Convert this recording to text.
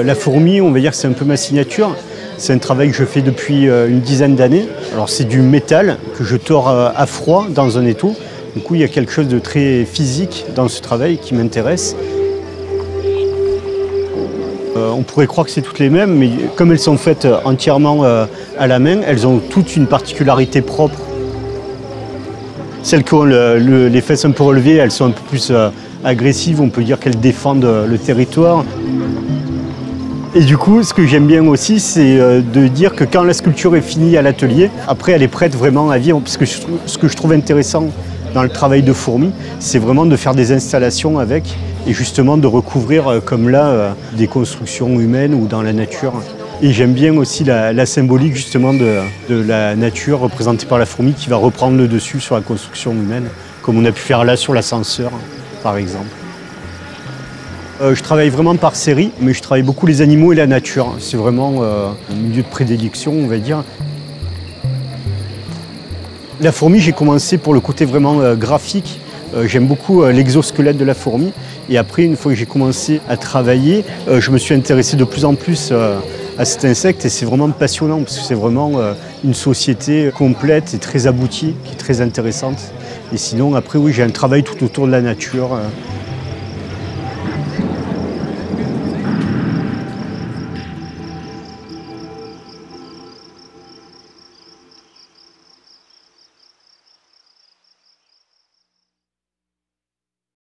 La fourmi, on va dire que c'est un peu ma signature. C'est un travail que je fais depuis une dizaine d'années. Alors c'est du métal que je tords à froid dans un étau. Du coup, il y a quelque chose de très physique dans ce travail qui m'intéresse. On pourrait croire que c'est toutes les mêmes, mais comme elles sont faites entièrement à la main, elles ont toutes une particularité propre. Celles qui ont les fesses un peu relevées, elles sont un peu plus agressives, on peut dire qu'elles défendent le territoire. Et du coup, ce que j'aime bien aussi, c'est de dire que quand la sculpture est finie à l'atelier, après elle est prête vraiment à vivre. Parce que ce que je trouve intéressant dans le travail de fourmi, c'est vraiment de faire des installations avec et justement de recouvrir, comme là, des constructions humaines ou dans la nature. Et j'aime bien aussi la symbolique justement de la nature représentée par la fourmi qui va reprendre le dessus sur la construction humaine, comme on a pu faire là sur l'ascenseur, par exemple. Je travaille vraiment par série, mais je travaille beaucoup les animaux et la nature. C'est vraiment mon milieu de prédilection, on va dire. La fourmi, j'ai commencé pour le côté vraiment graphique. J'aime beaucoup l'exosquelette de la fourmi. Et après, une fois que j'ai commencé à travailler, je me suis intéressé de plus en plus à cet insecte. Et c'est vraiment passionnant, parce que c'est vraiment une société complète et très aboutie, qui est très intéressante. Et sinon, après, oui, j'ai un travail tout autour de la nature.